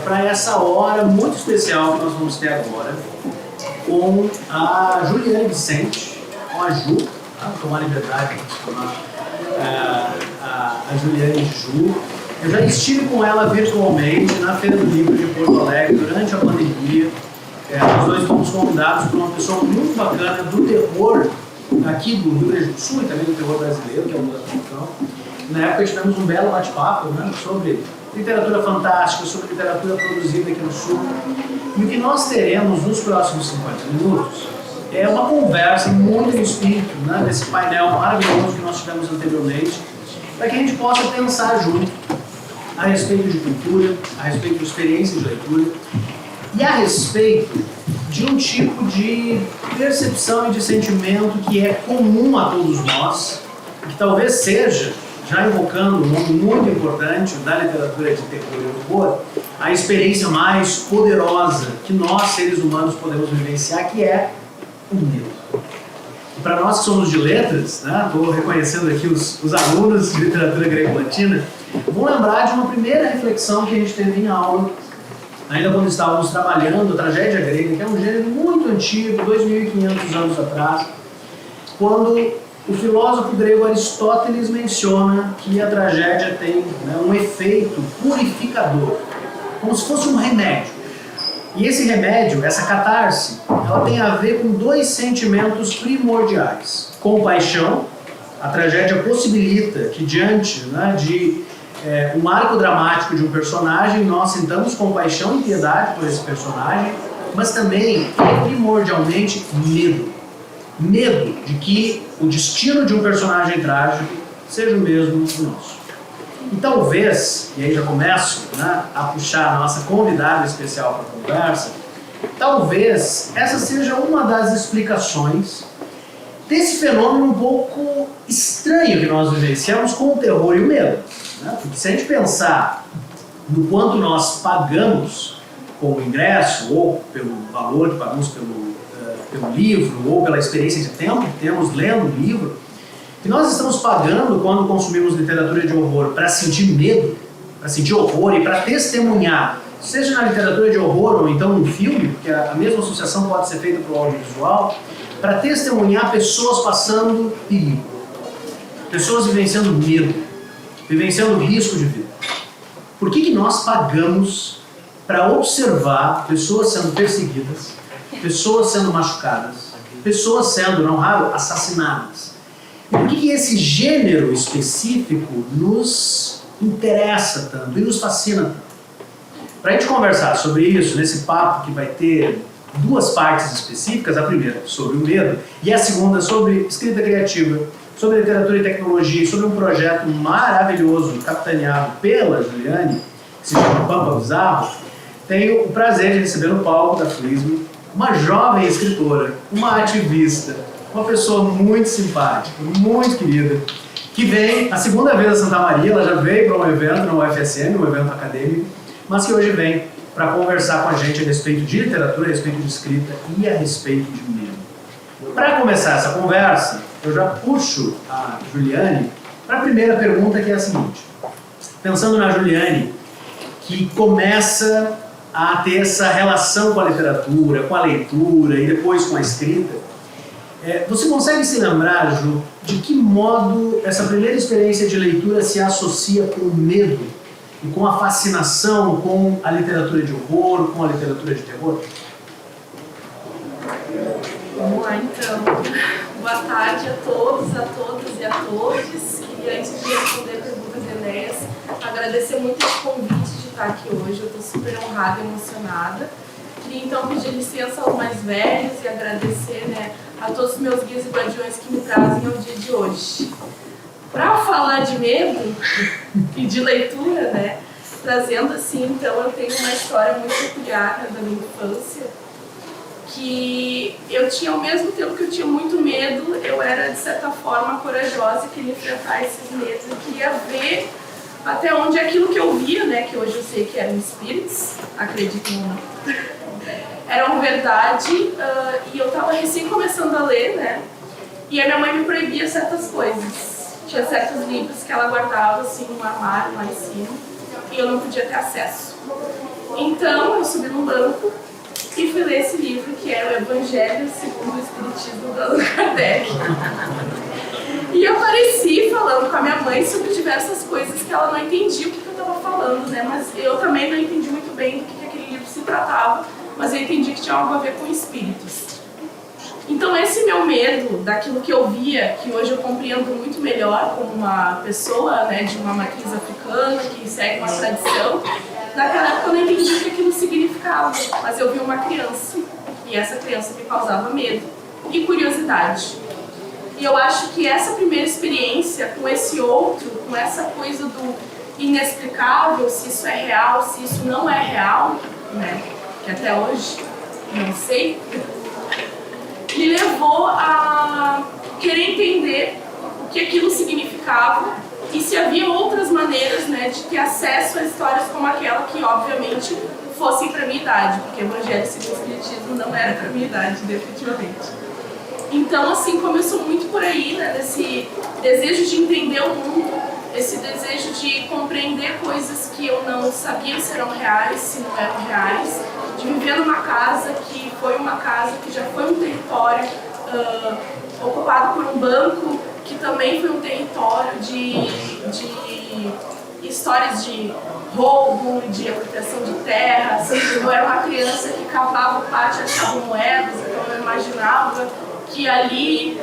para essa hora muito especial que nós vamos ter agora com a Juliane Vicente, com a Ju, tá? Vou tomar liberdade para chamar a Juliane Ju. Eu já estive com ela virtualmente na Feira do Livro de Porto Alegre durante a pandemia. Nós dois fomos convidados por uma pessoa muito bacana do terror aqui do Rio Grande do Sul e também do terror brasileiro, que é o Lula Ficção. Na época tivemos um belo bate-papo, né, sobre literatura fantástica, sobre literatura produzida aqui no Sul. E o que nós teremos nos próximos 50 minutos é uma conversa muito no espírito, né, desse painel maravilhoso que nós tivemos anteriormente, para que a gente possa pensar junto a respeito de cultura, a respeito de experiência de leitura e a respeito de um tipo de percepção e de sentimento que é comum a todos nós, que talvez seja, já invocando um nome muito importante da literatura de terror e horror, a experiência mais poderosa que nós, seres humanos, podemos vivenciar, que é o medo. E para nós que somos de letras, né, estou reconhecendo aqui os alunos de literatura greco-latina, vão lembrar de uma primeira reflexão que a gente teve em aula, ainda quando estávamos trabalhando a tragédia grega, que é um gênero muito antigo, 2.500 anos atrás, quando o filósofo grego Aristóteles menciona que a tragédia tem, né, um efeito purificador, como se fosse um remédio. E esse remédio, essa catarse, ela tem a ver com dois sentimentos primordiais. Compaixão, a tragédia possibilita que diante, né, de um arco dramático de um personagem, nós sintamos compaixão e piedade por esse personagem, mas também, primordialmente, medo. Medo de que o destino de um personagem trágico seja o mesmo o nosso. E talvez, e aí já começo, né, a puxar a nossa convidada especial para a conversa, talvez essa seja uma das explicações desse fenômeno um pouco estranho que nós vivenciamos com o terror e o medo. Né? Porque se a gente pensar no quanto nós pagamos com o ingresso, ou pelo valor que pagamos pelo livro, ou pela experiência de tempo que temos lendo o livro, que nós estamos pagando quando consumimos literatura de horror para sentir medo, para sentir horror e para testemunhar, seja na literatura de horror ou então no filme, porque a mesma associação pode ser feita para o audiovisual, para testemunhar pessoas passando perigo, pessoas vivenciando medo, vivenciando risco de vida. Por que nós pagamos para observar pessoas sendo perseguidas, pessoas sendo machucadas, pessoas sendo, não raro, assassinadas? E por que esse gênero específico nos interessa tanto e nos fascina tanto? Para a gente conversar sobre isso, nesse papo que vai ter duas partes específicas, a primeira sobre o medo e a segunda sobre escrita criativa, sobre literatura e tecnologia, sobre um projeto maravilhoso capitaneado pela Juliane, que se chama Pampa Bizarro, tenho o prazer de receber no palco da FLISM uma jovem escritora, uma ativista, uma pessoa muito simpática, muito querida, que vem a segunda vez a Santa Maria. Ela já veio para um evento na UFSM, um evento acadêmico, mas que hoje vem para conversar com a gente a respeito de literatura, a respeito de escrita e a respeito de medo. Para começar essa conversa, eu já puxo a Juliane para a primeira pergunta, que é a seguinte. Pensando na Juliane, que começa a ter essa relação com a literatura, com a leitura e depois com a escrita, você consegue se lembrar, Ju, de que modo essa primeira experiência de leitura se associa com o medo e com a fascinação com a literatura de horror, com a literatura de terror? Vamos lá, então. Boa tarde a todos, a todas e a todos. Queria, antes de responder perguntas e ideias, agradecer muito esse convite de estar aqui hoje. Eu estou super honrada e emocionada. Queria, então, pedir licença aos mais velhos e agradecer, né, a todos os meus guias e guardiões que me trazem ao dia de hoje. Para falar de medo e de leitura, né, trazendo assim, então, eu tenho uma história muito peculiar, né, da minha infância, que eu tinha, ao mesmo tempo que eu tinha muito medo, eu era, de certa forma, corajosa e queria enfrentar esses medos. Eu queria ver até onde aquilo que eu via, né, que hoje eu sei que eram espíritos, acreditem ou não, eram verdade, e eu estava recém começando a ler, né, e a minha mãe me proibia certas coisas. Tinha certos livros que ela guardava assim no armário lá em cima e eu não podia ter acesso. subi num banco e fui ler esse livro, que é o Evangelho segundo o Espiritismo do Allan Kardec. E eu apareci falando com a minha mãe sobre diversas coisas que ela não entendia o que eu estava falando, né? Mas eu também não entendi muito bem do que aquele livro se tratava, mas eu entendi que tinha algo a ver com espíritos. Então esse meu medo daquilo que eu via, que hoje eu compreendo muito melhor como uma pessoa, né, de uma matriz africana, que segue uma tradição, naquela época eu não entendi o que aquilo significava, mas eu vi uma criança, e essa criança me causava medo e curiosidade. E eu acho que essa primeira experiência com esse outro, com essa coisa do inexplicável, se isso é real, se isso não é real, né, que até hoje não sei, me levou a querer entender o que aquilo significava e se havia outras maneiras, né, de ter acesso a histórias como aquela que, obviamente, fossem para minha idade, porque Evangelho segundo o Espiritismo não era para minha idade, definitivamente. Então, assim, começou muito por aí, né, desse desejo de entender o mundo, esse desejo de compreender coisas que eu não sabia se eram reais, se não eram reais, de viver numa casa que foi uma casa que já foi um território ocupado por um banco, que também foi um território de histórias de roubo, de apropriação de terras. Eu era uma criança que cavava o pátio e achava moedas, então eu imaginava que ali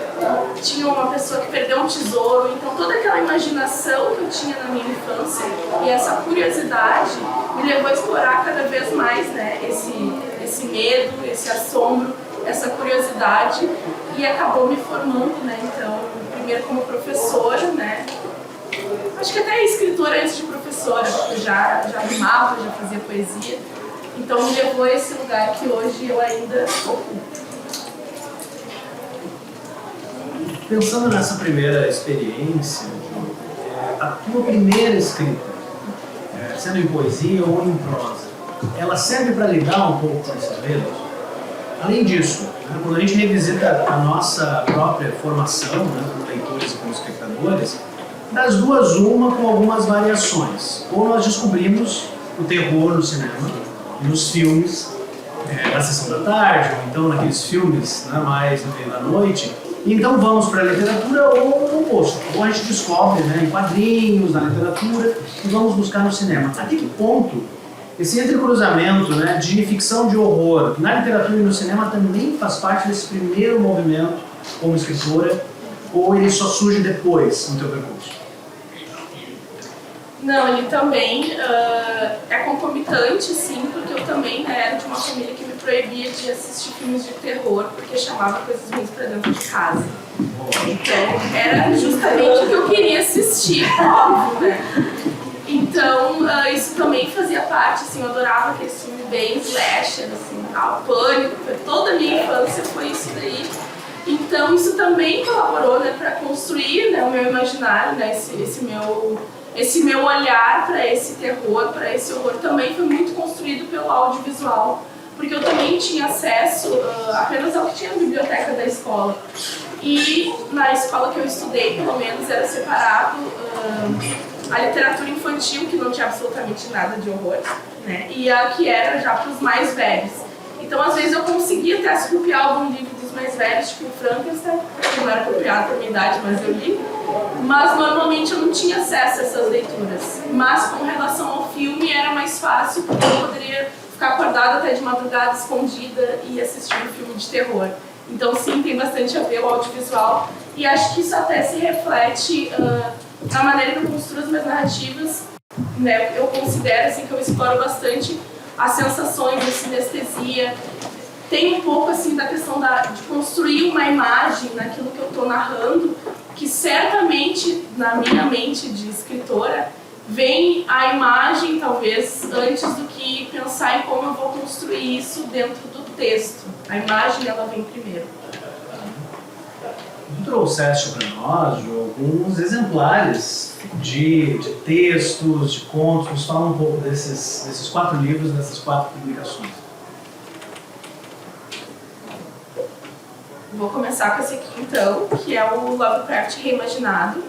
tinha uma pessoa que perdeu um tesouro. Então toda aquela imaginação que eu tinha na minha infância e essa curiosidade me levou a explorar cada vez mais, né, esse medo, esse assombro, essa curiosidade, e acabou me formando, né, então, primeiro como professora, né, acho que até escritora antes de professora, porque já rimava, já fazia poesia, então me levou a esse lugar que hoje eu ainda ocupo. Pensando nessa primeira experiência, a tua primeira escrita, sendo em poesia ou em prosa, ela serve para lidar um pouco com esses medos? Além disso, né, quando a gente revisita a nossa própria formação, né, como leitores e como espectadores, das duas, uma com algumas variações. Ou nós descobrimos o terror no cinema, nos filmes, na sessão da tarde, ou então naqueles filmes, né, mais no meio da noite. Então vamos para a literatura ou o oposto. Ou a gente descobre, né, em quadrinhos, na literatura, e vamos buscar no cinema. Até que ponto esse entrecruzamento, né, de ficção de horror na literatura e no cinema também faz parte desse primeiro movimento como escritora, ou ele só surge depois no teu percurso? Não, ele também é concomitante, sim, porque eu também, né, era de uma família que me proibia de assistir filmes de terror, porque chamava coisas ruins pra dentro de casa. Então, era justamente o que eu queria assistir, óbvio, né? Então, isso também fazia parte, assim, eu adorava aquele filme bem slasher, assim, tal, Pânico, toda a minha infância foi isso daí. Então, isso também colaborou, né, para construir, né, o meu imaginário, né, esse meu olhar para esse terror, para esse horror, também foi muito construído pelo audiovisual, porque eu também tinha acesso apenas ao que tinha na biblioteca da escola. E na escola que eu estudei, pelo menos, era separado a literatura infantil, que não tinha absolutamente nada de horror, né, e a que era já para os mais velhos. Então, às vezes, eu conseguia até se copiar algum livro dos mais velhos, tipo Frankenstein, que não era copiado por minha idade, mas eu li. Mas, normalmente, eu não tinha acesso a essas leituras. Mas, com relação ao filme, era mais fácil, porque eu poderia ficar acordada até de madrugada, escondida, e assistir um filme de terror. Então, sim, tem bastante a ver o audiovisual. E acho que isso até se reflete na maneira que eu construo as minhas narrativas. Né? Eu considero assim, que eu exploro bastante as sensações, a sinestesia. Tem um pouco assim da questão de construir uma imagem naquilo que eu estou narrando, que certamente na minha mente de escritora vem a imagem talvez antes do que pensar em como eu vou construir isso dentro do texto. A imagem ela vem primeiro. Tu trouxeste para nós alguns exemplares de textos, de contos. Nos fala um pouco desses 4 livros, dessas 4 publicações. Vou começar com esse aqui então, que é o Lovecraft Reimaginado.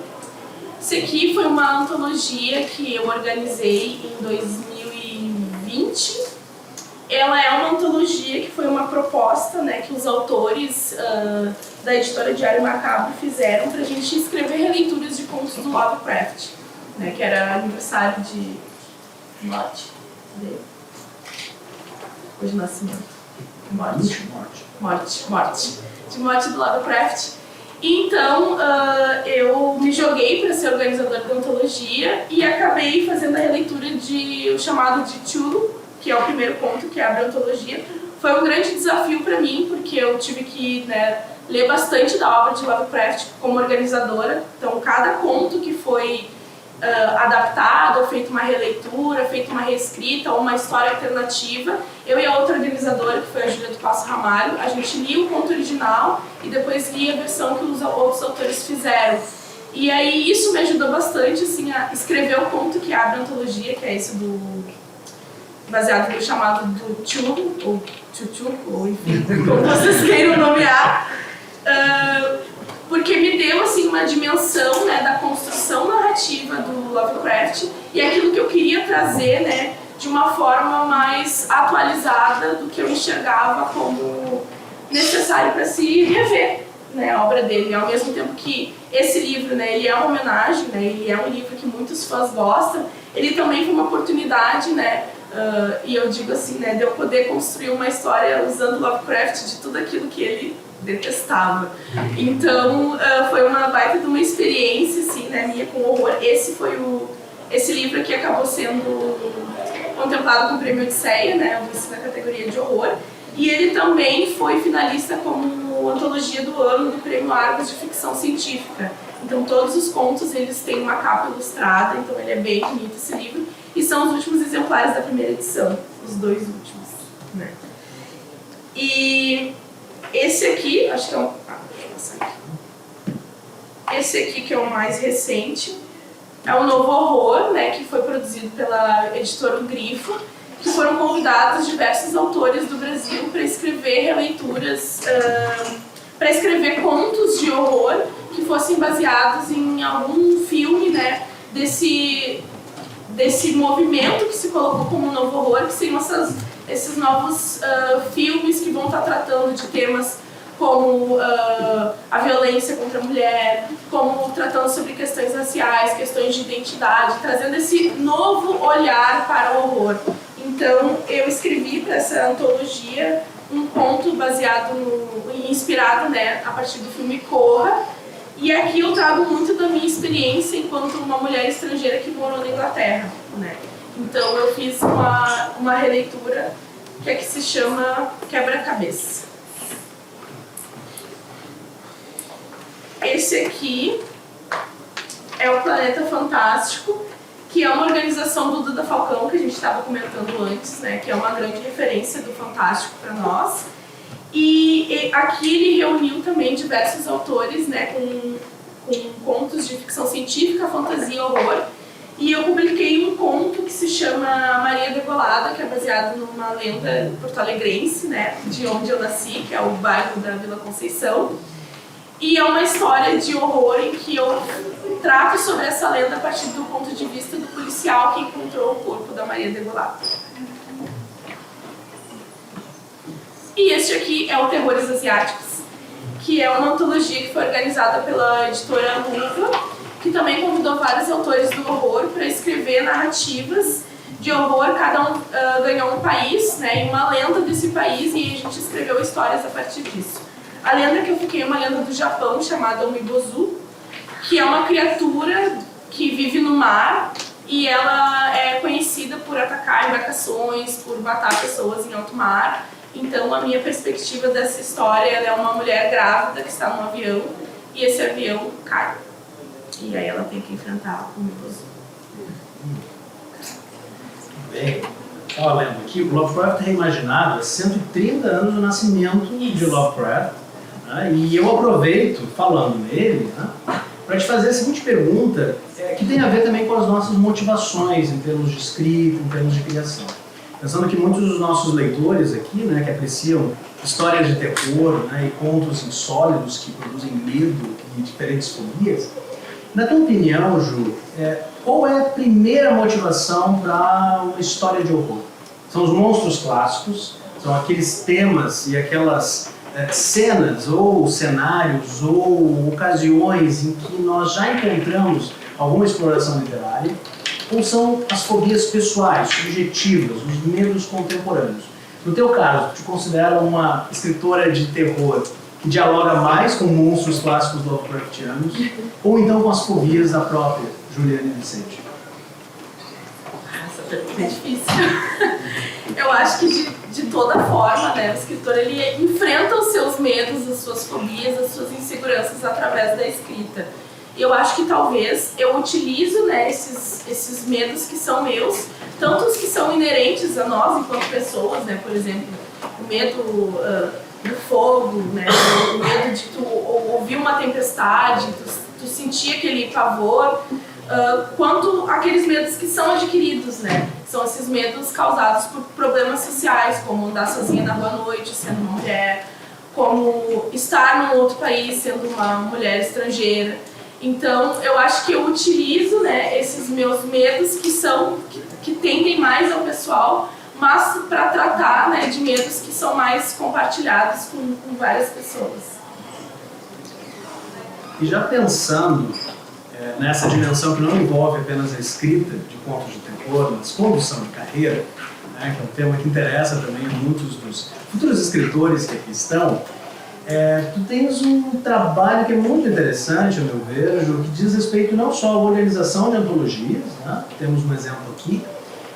Esse aqui foi uma antologia que eu organizei em 2020 ela é uma antologia que foi uma proposta, né, que os autores da editora Diário Macabro fizeram para a gente escrever releituras de contos do Lovecraft, né, que era aniversário de morte dele. Ou de nascimento. Morte. De morte do Lovecraft. Então, eu me joguei para ser organizadora da antologia e acabei fazendo a releitura de o chamado de Cthulhu, que é o primeiro conto que abre a antologia. Foi um grande desafio para mim, porque eu tive que, né, ler bastante da obra de Lovecraft como organizadora. Então, cada conto que foi adaptado, ou feito uma releitura, feito uma reescrita ou uma história alternativa, eu e a outra organizadora, que foi a Júlia do Passo Ramalho, a gente lia o conto original e depois lia a versão que os outros autores fizeram. E aí isso me ajudou bastante assim, a escrever o conto que abre a antologia, que é esse baseado no chamado do Cthulhu, ou Chuchu, ou enfim, como vocês queiram nomear, porque me deu assim, uma dimensão, né, da construção narrativa do Lovecraft e aquilo que eu queria trazer, né, de uma forma mais atualizada do que eu enxergava como necessário para se rever, né, a obra dele. Ao mesmo tempo que esse livro, né, ele é uma homenagem, né, ele é um livro que muitos fãs gostam, ele também foi uma oportunidade, né, e eu digo assim, né, de eu poder construir uma história usando Lovecraft de tudo aquilo que ele detestava. Então, foi uma baita de uma experiência, assim, né, minha com horror. Esse livro aqui acabou sendo contemplado com o Prêmio Odisseia, né, na categoria de horror. E ele também foi finalista como antologia do ano do Prêmio Argos de Ficção Científica. Então, todos os contos, eles têm uma capa ilustrada, então ele é bem bonito esse livro. E são os últimos exemplares da primeira edição, os dois últimos, né. E esse aqui, acho que é deixa eu passar aqui. Esse aqui, que é o mais recente, é o Novo Horror, né, que foi produzido pela editora Grifo, que foram convidados diversos autores do Brasil para escrever releituras, para escrever contos de horror que fossem baseados em algum filme, né, desse movimento que se colocou como Novo Horror, que seriam esses novos filmes que vão estar tratando de temas como a violência contra a mulher, como tratando sobre questões raciais, questões de identidade, trazendo esse novo olhar para o horror. Então, eu escrevi para essa antologia um conto inspirado, né, a partir do filme Corra, e aqui eu trago muito da minha experiência enquanto uma mulher estrangeira que morou na Inglaterra, né. Então, eu fiz uma releitura que se chama Quebra-Cabeça. Esse aqui é o Planeta Fantástico, que é uma organização do Duda Falcão, que a gente estava comentando antes, né, que é uma grande referência do Fantástico para nós. E aqui ele reuniu também diversos autores, né, com contos de ficção científica, fantasia e horror. E eu publiquei um conto que se chama Maria Degolada, que é baseado numa lenda porto-alegrense, né, de onde eu nasci, que é o bairro da Vila Conceição. E é uma história de horror em que eu trato sobre essa lenda a partir do ponto de vista do policial que encontrou o corpo da Maria Degolada. E este aqui é o Terrores Asiáticos, que é uma antologia que foi organizada pela editora Luva, que também convidou vários autores do horror para escrever narrativas de horror. Cada um ganhou um país, né, e uma lenda desse país, e a gente escreveu histórias a partir disso. A lenda que eu fiquei é uma lenda do Japão chamada Umibozu, que é uma criatura que vive no mar e ela é conhecida por atacar embarcações, por matar pessoas em alto mar. Então, a minha perspectiva dessa história é uma mulher grávida que está num avião e esse avião cai. E aí ela tem que enfrentar o Umibozu. Bem, olha aqui, o Lovecraft reimaginado há 130 anos do nascimento de Lovecraft. E eu aproveito, falando nele, para te fazer a seguinte pergunta, que tem a ver também com as nossas motivações em termos de escrita, em termos de criação. Pensando que muitos dos nossos leitores aqui, né, que apreciam histórias de terror, né, e contos insólidos que produzem medo e diferentes fobias, na tua opinião, Ju, qual é a primeira motivação para uma história de horror? São os monstros clássicos, são aqueles temas e aquelas cenas ou cenários ou ocasiões em que nós já encontramos alguma exploração literária, ou são as fobias pessoais, subjetivas, os medos contemporâneos. No teu caso, tu te considera uma escritora de terror que dialoga mais com monstros clássicos Lovecraftianos ou então com as fobias da própria Juliane Vicente? Essa pergunta é difícil. Eu acho que de toda forma, né, o escritor ele enfrenta os seus medos, as suas fobias, as suas inseguranças através da escrita. E eu acho que talvez eu utilizo, né, esses medos que são meus, tanto os que são inerentes a nós enquanto pessoas, né, por exemplo, o medo do fogo, né, o medo de tu ouvir uma tempestade, tu sentir aquele pavor, quanto aqueles medos que são adquiridos, né, são esses medos causados por problemas sociais, como andar sozinha na rua à noite, sendo uma mulher, como estar num outro país, sendo uma mulher estrangeira. Então, eu acho que eu utilizo, né, esses meus medos que tendem mais ao pessoal, mas para tratar, né, de medos que são mais compartilhados com várias pessoas. E já pensando nessa dimensão que não envolve apenas a escrita de contos de terror, mas condução de carreira, né, que é um tema que interessa também a muitos dos futuros escritores que aqui estão, tu tens um trabalho que é muito interessante, a meu ver, que diz respeito não só à organização de antologias, né, temos um exemplo aqui,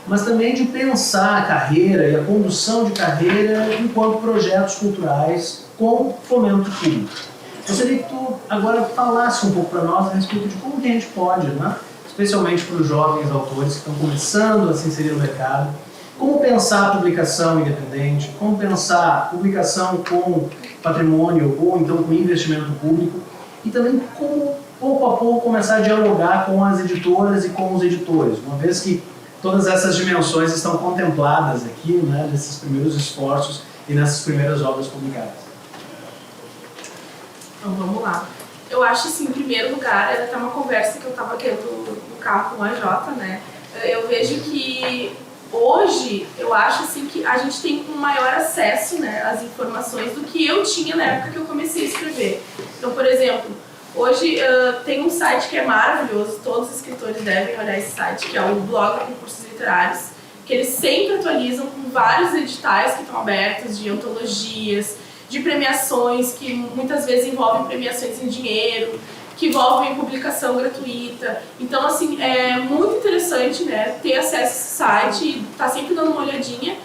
mas também de pensar a carreira e a condução de carreira enquanto projetos culturais com fomento público. Gostaria que tu agora falasse um pouco para nós a respeito de como que a gente pode, né, especialmente para os jovens autores que estão começando a se inserir no mercado, como pensar a publicação independente, como pensar a publicação com patrimônio ou então com investimento público e também como, pouco a pouco, começar a dialogar com as editoras e com os editores, uma vez que todas essas dimensões estão contempladas aqui, né, nesses primeiros esforços e nessas primeiras obras publicadas. Então, vamos lá. Eu acho, assim, em primeiro lugar, era até uma conversa que eu estava tendo no carro com a Jota, né? Eu vejo que hoje, eu acho assim que a gente tem um maior acesso, né, às informações do que eu tinha na época que eu comecei a escrever. Então, por exemplo, hoje tem um site que é maravilhoso, todos os escritores devem olhar esse site, que é o Blog Concursos Literários, que eles sempre atualizam com vários editais que estão abertos, de antologias, de premiações, que muitas vezes envolvem premiações em dinheiro, que envolvem publicação gratuita. Então, assim, é muito interessante, né, ter acesso a esse site e estar sempre dando uma olhadinha,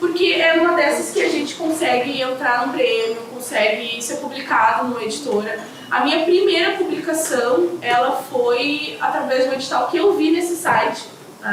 porque é uma dessas que a gente consegue entrar num prêmio, consegue ser publicado numa editora. A minha primeira publicação, ela foi através de um edital que eu vi nesse site,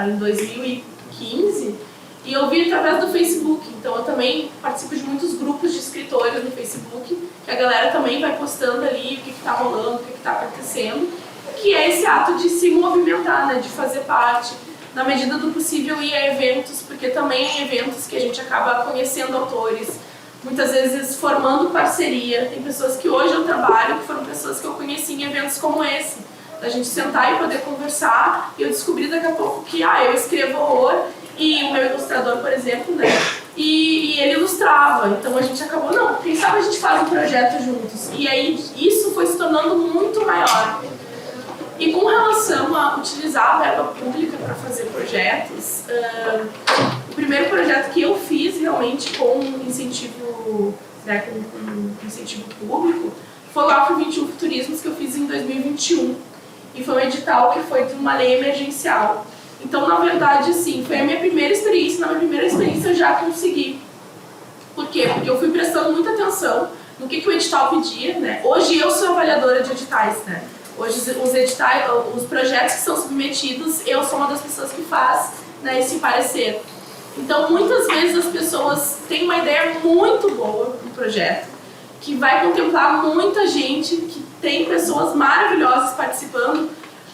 em 2015, e eu vi através do Facebook. Então eu também participo de muitos grupos de escritores no Facebook, que a galera também vai postando ali o que está rolando, o que está acontecendo, que é esse ato de se movimentar, né, de fazer parte, na medida do possível ir a eventos, porque também em eventos que a gente acaba conhecendo autores, muitas vezes formando parceria. Tem pessoas que hoje eu trabalho, que foram pessoas que eu conheci em eventos como esse, da gente sentar e poder conversar, e eu descobri daqui a pouco que eu escrevo horror, e o meu ilustrador, por exemplo, né, e ele ilustrava. Então a gente acabou, não, quem sabe a gente faz um projeto juntos. E aí isso foi se tornando muito maior. E com relação a utilizar a verba pública para fazer projetos, o primeiro projeto que eu fiz realmente com incentivo, né, com incentivo público foi o Afro 21 Futurismos, que eu fiz em 2021. E foi um edital que foi de uma lei emergencial. Então, na verdade, assim, foi a minha primeira experiência. Na minha primeira experiência eu já consegui. Por quê? Porque eu fui prestando muita atenção no que o edital pedia, né? Hoje eu sou avaliadora de editais, né? Hoje os editais, os projetos que são submetidos, eu sou uma das pessoas que faz, né, esse parecer. Então, muitas vezes as pessoas têm uma ideia muito boa do projeto, que vai contemplar muita gente, que tem pessoas maravilhosas participando,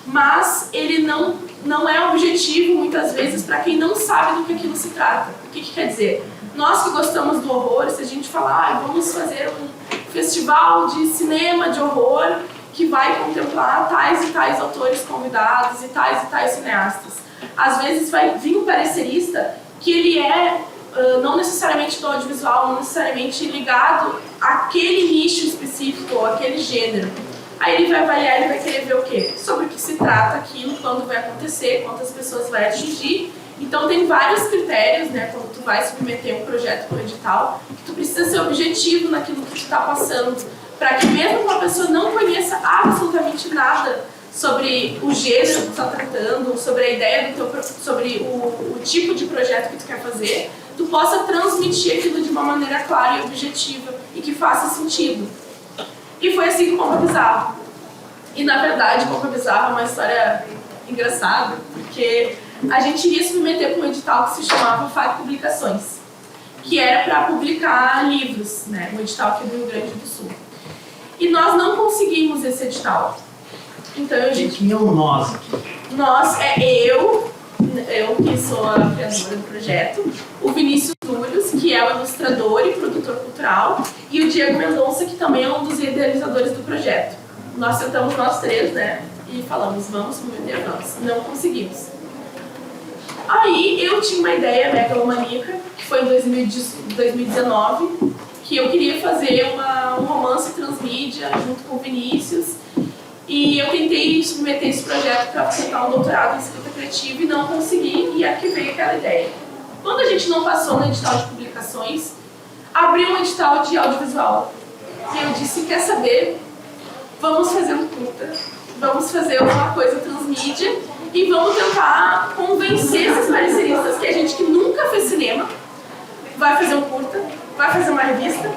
mas ele não é objetivo, muitas vezes, para quem não sabe do que aquilo se trata. O que quer dizer? Nós que gostamos do horror, se a gente falar, vamos fazer um festival de cinema de horror que vai contemplar tais e tais autores convidados e tais cineastas. Às vezes vai vir um parecerista que ele é não necessariamente do audiovisual, não necessariamente ligado àquele nicho específico ou àquele gênero. Aí ele vai avaliar, ele vai querer ver o quê? Sobre o que se trata aquilo, quando vai acontecer, quantas pessoas vai atingir. Então tem vários critérios, né, quando tu vai submeter um projeto para o edital, que tu precisa ser objetivo naquilo que tu está passando, para que mesmo uma pessoa não conheça absolutamente nada sobre o gênero que tu está tratando, sobre a ideia do teu, sobre o tipo de projeto que tu quer fazer, tu possa transmitir aquilo de uma maneira clara e objetiva e que faça sentido. E foi assim com Pompa Bizarro. E na verdade, Pompa Bizarro é uma história engraçada, porque a gente iria submeter para um edital que se chamava FAC Publicações, que era para publicar livros, né, um edital aqui do Rio Grande do Sul. E nós não conseguimos esse edital. Então a gente... Quem é o nós aqui? Nós, eu que sou a criadora do projeto, o Vinícius Núrios, que é o ilustrador e produtor cultural, e o Diego Mendonça, que também é um dos idealizadores do projeto. Nós sentamos nós três, né, e falamos, vamos submeter, vamos. Não conseguimos. Aí eu tinha uma ideia megalomaníaca, que foi em 2019, que eu queria fazer um romance transmídia junto com o Vinícius, e eu tentei submeter esse projeto para apresentar um doutorado em escrita criativa e não consegui, e aqui veio aquela ideia. Quando a gente não passou no edital de publicações, abriu um edital de audiovisual. E eu disse, quer saber? Vamos fazer um curta, vamos fazer alguma coisa transmídia e vamos tentar convencer esses pareceristas que a gente que nunca fez cinema vai fazer um curta, vai fazer uma revista,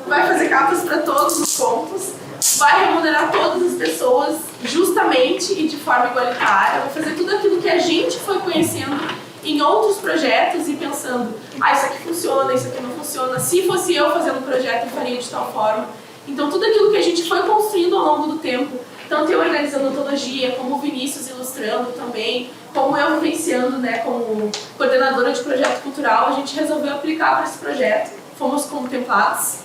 vai fazer capas para todos os contos, vai remunerar todas as pessoas justamente e de forma igualitária, vai fazer tudo aquilo que a gente foi conhecendo em outros projetos e pensando, isso aqui funciona, isso aqui não funciona, se fosse eu fazendo um projeto eu faria de tal forma. Então tudo aquilo que a gente foi construindo ao longo do tempo, tanto eu organizando a antologia, como o Vinícius ilustrando também, como eu vivenciando, né, como coordenadora de projeto cultural, a gente resolveu aplicar para esse projeto, fomos contemplados,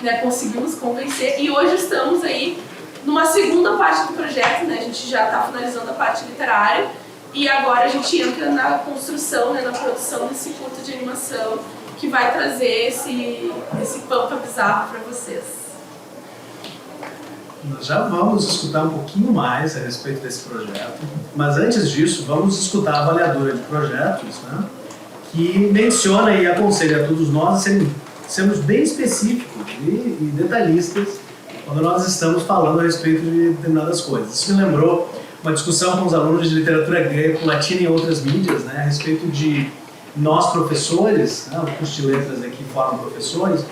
né, conseguimos convencer e hoje estamos aí numa segunda parte do projeto, né, a gente já está finalizando a parte literária e agora a gente entra na construção, né, na produção desse curta de animação que vai trazer esse Pompa Bizarro para vocês. Nós já vamos escutar um pouquinho mais a respeito desse projeto, mas antes disso vamos escutar a avaliadora de projetos, né, que menciona e aconselha a todos nós a sermos bem específicos e detalhistas quando nós estamos falando a respeito de determinadas coisas. Isso me lembrou uma discussão com os alunos de literatura grega, latina e outras mídias, né, a respeito de nós professores, né, o curso de letras aqui formam professores,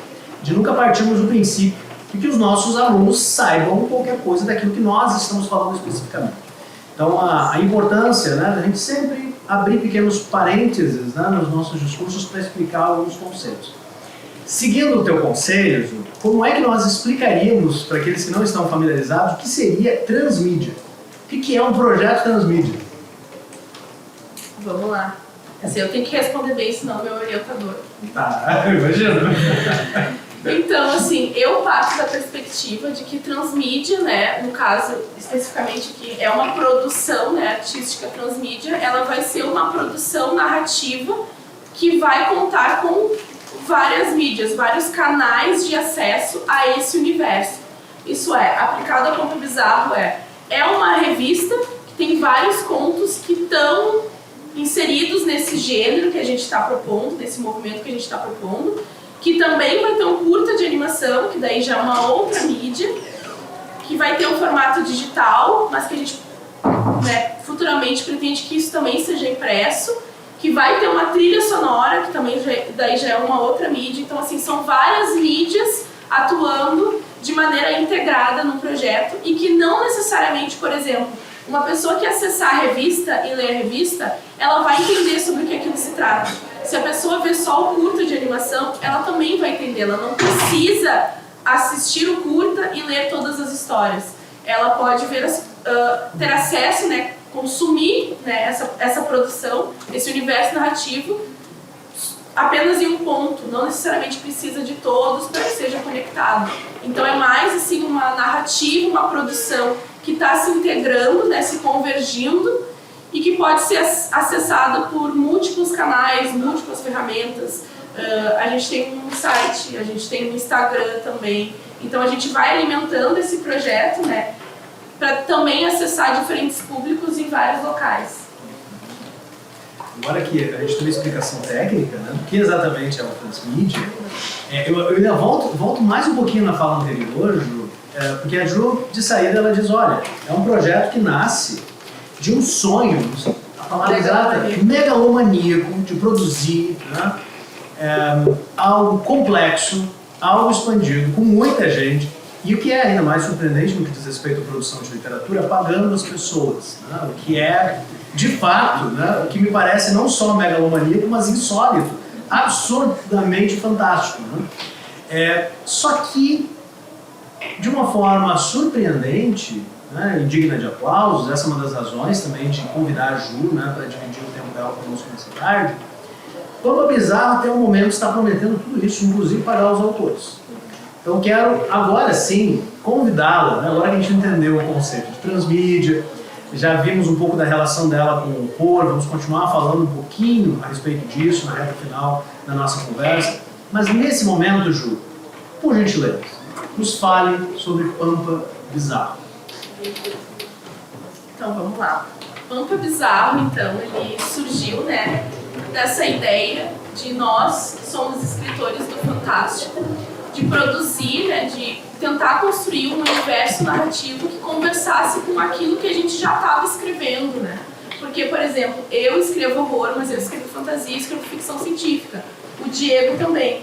de nunca partirmos do princípio de que os nossos alunos saibam qualquer coisa daquilo que nós estamos falando especificamente. Então a importância, né, da gente sempre abrir pequenos parênteses, né, nos nossos discursos para explicar alguns conceitos. Seguindo o teu conselho, Ju, como é que nós explicaríamos para aqueles que não estão familiarizados o que seria transmídia? O que é um projeto transmídia? Vamos lá. Assim, eu tenho que responder bem, senão meu orientador. Tá, imagina. Então, assim, eu parto da perspectiva de que transmídia, né, no caso, especificamente que é uma produção, né, artística transmídia, ela vai ser uma produção narrativa que vai contar com várias mídias, vários canais de acesso a esse universo. Isso é, aplicado a Pompa Bizarro é uma revista que tem vários contos que estão inseridos nesse gênero que a gente está propondo, nesse movimento que a gente está propondo, que também vai ter um curta de animação, que daí já é uma outra mídia, que vai ter um formato digital, mas que a gente, né, futuramente pretende que isso também seja impresso, que vai ter uma trilha sonora, que também daí já é uma outra mídia. Então, assim, são várias mídias atuando de maneira integrada no projeto e que não necessariamente, por exemplo, uma pessoa que acessar a revista e ler a revista, ela vai entender sobre o que aquilo se trata. Se a pessoa vê só o curta de animação, ela também vai entender. Ela não precisa assistir o curta e ler todas as histórias. Ela pode ver, ter acesso, né, consumir, né, essa produção, esse universo narrativo, apenas em um ponto. Não necessariamente precisa de todos para que seja conectado. Então é mais assim uma narrativa, uma produção que está se integrando, né, se convergindo, e que pode ser acessada por múltiplos canais, múltiplas ferramentas, A gente tem um site, a gente tem um Instagram também. Então a gente vai alimentando esse projeto, né, para também acessar diferentes públicos em vários locais. Agora que a gente tem uma explicação técnica, né, do que exatamente é o transmídia, eu ainda volto mais um pouquinho na fala anterior, Ju, porque a Ju, de saída, ela diz, olha, é um projeto que nasce de um sonho, a palavra exata, megalomaníaco, de produzir, né, algo complexo, algo expandido, com muita gente, e o que é ainda mais surpreendente no que diz respeito à produção de literatura, pagando as pessoas, né, o que é, de fato, né, o que me parece não só megalomaníaco, mas insólito, absurdamente fantástico. Né? Só que, de uma forma surpreendente, né, e digna de aplausos, essa é uma das razões também de convidar a Ju, né, para dividir o tempo dela conosco nessa tarde. Pampa Bizarra, até o momento, está prometendo tudo isso, inclusive pagar os autores. Então quero, agora sim, convidá-la, né, agora que a gente entendeu o conceito de transmídia, já vimos um pouco da relação dela com o horror, vamos continuar falando um pouquinho a respeito disso na reta final da nossa conversa, mas nesse momento, Ju, por gentileza, nos fale sobre Pampa Bizarro. Então vamos lá. Pampa Bizarro, então, ele surgiu, né, dessa ideia de nós, que somos escritores do fantástico, de produzir, né, de tentar construir um universo narrativo que conversasse com aquilo que a gente já estava escrevendo, né? Porque, por exemplo, eu escrevo horror, mas eu escrevo fantasia, escrevo ficção científica. O Diego também.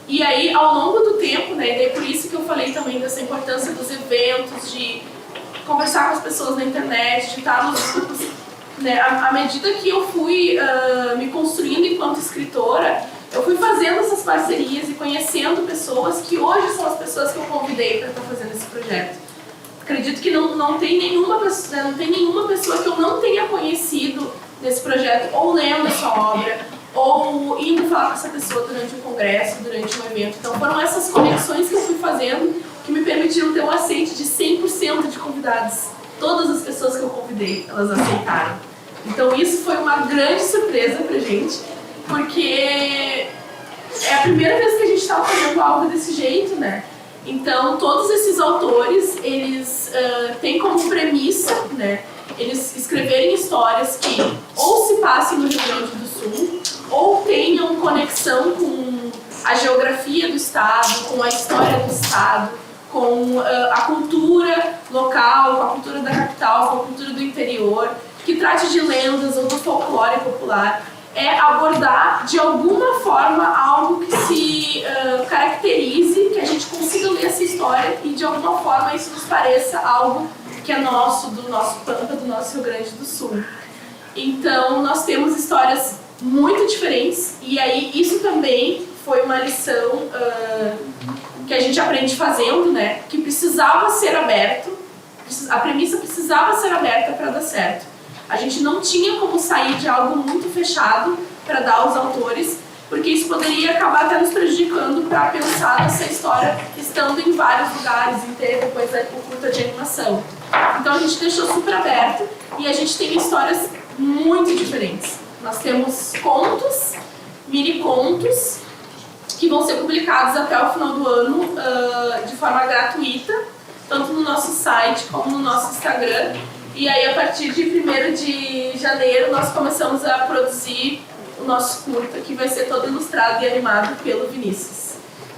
E aí, ao longo do tempo, né, e daí por isso que eu falei também dessa importância dos eventos, de conversar com as pessoas na internet, de estar nos grupos, né, à medida que eu fui me construindo enquanto escritora, eu fui fazendo essas parcerias e conhecendo pessoas que hoje são as pessoas que eu convidei para estar fazendo esse projeto. Acredito que não tem nenhuma pessoa que eu não tenha conhecido nesse projeto, ou lendo a sua obra, ou indo falar com essa pessoa durante um congresso, durante um evento. Então foram essas conexões que eu fui fazendo que me permitiram ter um aceite de 100% de convidados. Todas as pessoas que eu convidei, elas aceitaram. Então isso foi uma grande surpresa pra gente, porque é a primeira vez que a gente estava fazendo algo desse jeito, né? Então, todos esses autores, eles têm como premissa, né, eles escreverem histórias que ou se passem no Rio Grande do Sul, ou tenham conexão com a geografia do estado, com a história do estado, com a cultura local, com a cultura da capital, com a cultura do interior, que trate de lendas ou do folclore popular. É abordar de alguma forma algo que se caracterize, que a gente consiga ler essa história e de alguma forma isso nos pareça algo que é nosso, do nosso Pampa, do nosso Rio Grande do Sul. Então nós temos histórias muito diferentes e aí isso também foi uma lição que a gente aprende fazendo, né? Que precisava ser aberto, a premissa precisava ser aberta para dar certo. A gente não tinha como sair de algo muito fechado para dar aos autores, porque isso poderia acabar até nos prejudicando para pensar nessa história estando em vários lugares, e ter depois o curta de animação. Então a gente deixou super aberto e a gente tem histórias muito diferentes. Nós temos contos, mini contos, que vão ser publicados até o final do ano de forma gratuita, tanto no nosso site como no nosso Instagram. E aí, a partir de 1º de janeiro, nós começamos a produzir o nosso curta, que vai ser todo ilustrado e animado pelo Vinícius.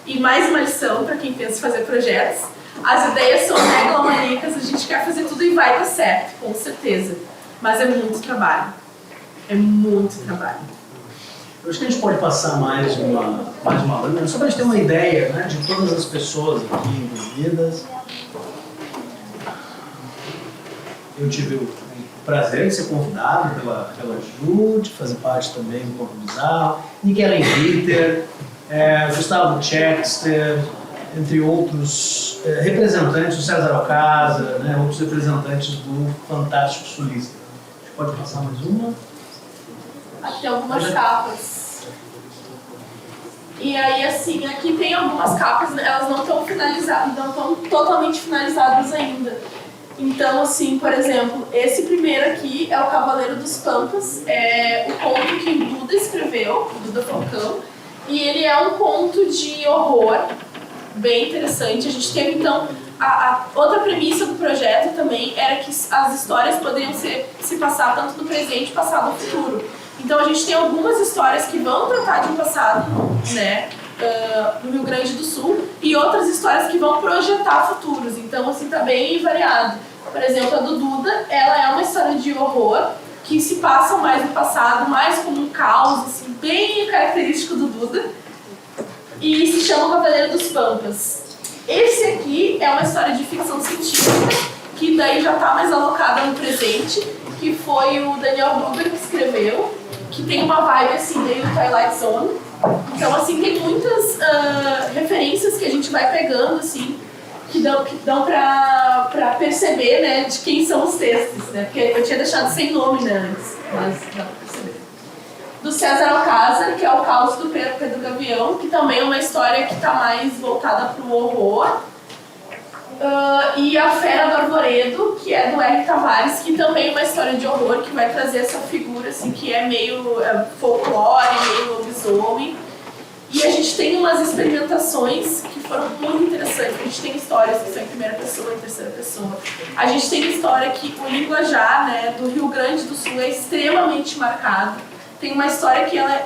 E mais uma lição para quem pensa em fazer projetos. As ideias são megalomaníacas, a gente quer fazer tudo e vai dar certo, com certeza. Mas é muito trabalho. É muito trabalho. Eu acho que a gente pode passar mais uma lâmina, só para a gente ter uma ideia, né, de todas as pessoas aqui envolvidas. Eu tive o prazer de ser convidado pela Ju, de fazer parte também do Pampa Bizarro, Nikellen Ritter, Gustavo Chexter, entre outros representantes, o César Alcázar, né, outros representantes do Fantástico Sulista. A gente pode passar mais uma? Aqui tem algumas capas. E aí, assim, aqui tem algumas capas, elas não estão finalizadas, não estão totalmente finalizadas ainda. Então, assim, por exemplo, esse primeiro aqui é o Cavaleiro dos Pampas, é o conto que o Duda escreveu, o Duda Falcão, E ele é um conto de horror bem interessante. A gente teve, então, a outra premissa do projeto também era que as histórias poderiam se passar tanto no presente, passado ou futuro. Então a gente tem algumas histórias que vão tratar de um passado, né, no Rio Grande do Sul, e outras histórias que vão projetar futuros. Então, assim, tá bem variado. Por exemplo, a do Duda, ela é uma história de horror que se passa mais no passado, mais como um caos, assim, bem característico do Duda, e se chama O Cavaleiro dos Pampas. Esse aqui é uma história de ficção científica, que daí já está mais alocada no presente, que foi o Daniel Gruber que escreveu, que tem uma vibe assim, meio Twilight Zone. Então, assim, tem muitas referências que a gente vai pegando, assim, que dão pra perceber, né, de quem são os textos, né? Porque eu tinha deixado sem nome, né, antes, mas dá pra perceber. Do César Alcázar, que é o Caos do Pedro Gavião, que também é uma história que está mais voltada para o horror. E A Fera do Arvoredo, que é do R. Tavares, que também é uma história de horror, que vai trazer essa figura assim, que é meio folclore, meio lobisomem. E a gente tem umas experimentações que foram muito interessantes. A gente tem histórias que são em primeira pessoa e terceira pessoa. A gente tem história que o linguajar, né, do Rio Grande do Sul é extremamente marcado. Tem uma história que ela é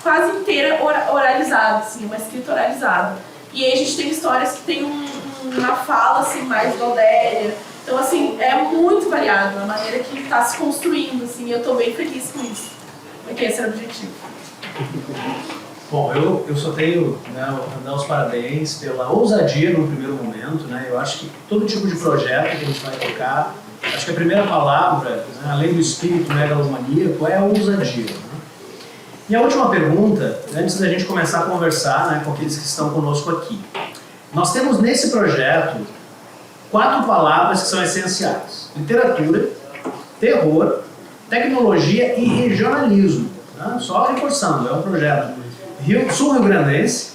quase inteira oralizada, assim, uma escrita oralizada. E aí a gente tem histórias que tem uma fala assim, mais gaudéria. Então, assim, é muito variado a maneira que está se construindo, assim, e eu estou bem feliz com isso, porque esse era o objetivo. Bom, eu só tenho, né, a dar os parabéns pela ousadia no primeiro momento, né? Eu acho que todo tipo de projeto que a gente vai tocar, acho que a primeira palavra, né, além do espírito megalomaníaco, é a ousadia. Né? E a última pergunta, antes da gente começar a conversar, né, com aqueles que estão conosco aqui. Nós temos nesse projeto 4 palavras que são essenciais: literatura, terror, tecnologia e regionalismo. Né? Só reforçando, é um projeto sul-rio-grandense,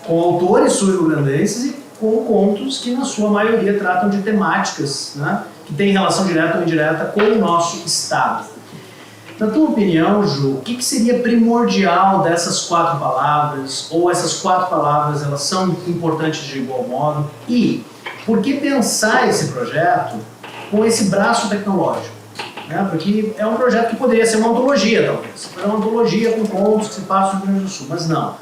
com autores sul-rio-grandenses e com contos que, na sua maioria, tratam de temáticas, né, que têm relação direta ou indireta com o nosso estado. Na tua opinião, Ju, o que seria primordial dessas 4 palavras? Ou essas 4 palavras, elas são importantes de igual modo? E por que pensar esse projeto com esse braço tecnológico? Né? Porque é um projeto que poderia ser uma antologia, talvez. É uma antologia com contos que se passam no Rio Grande do Sul, mas não.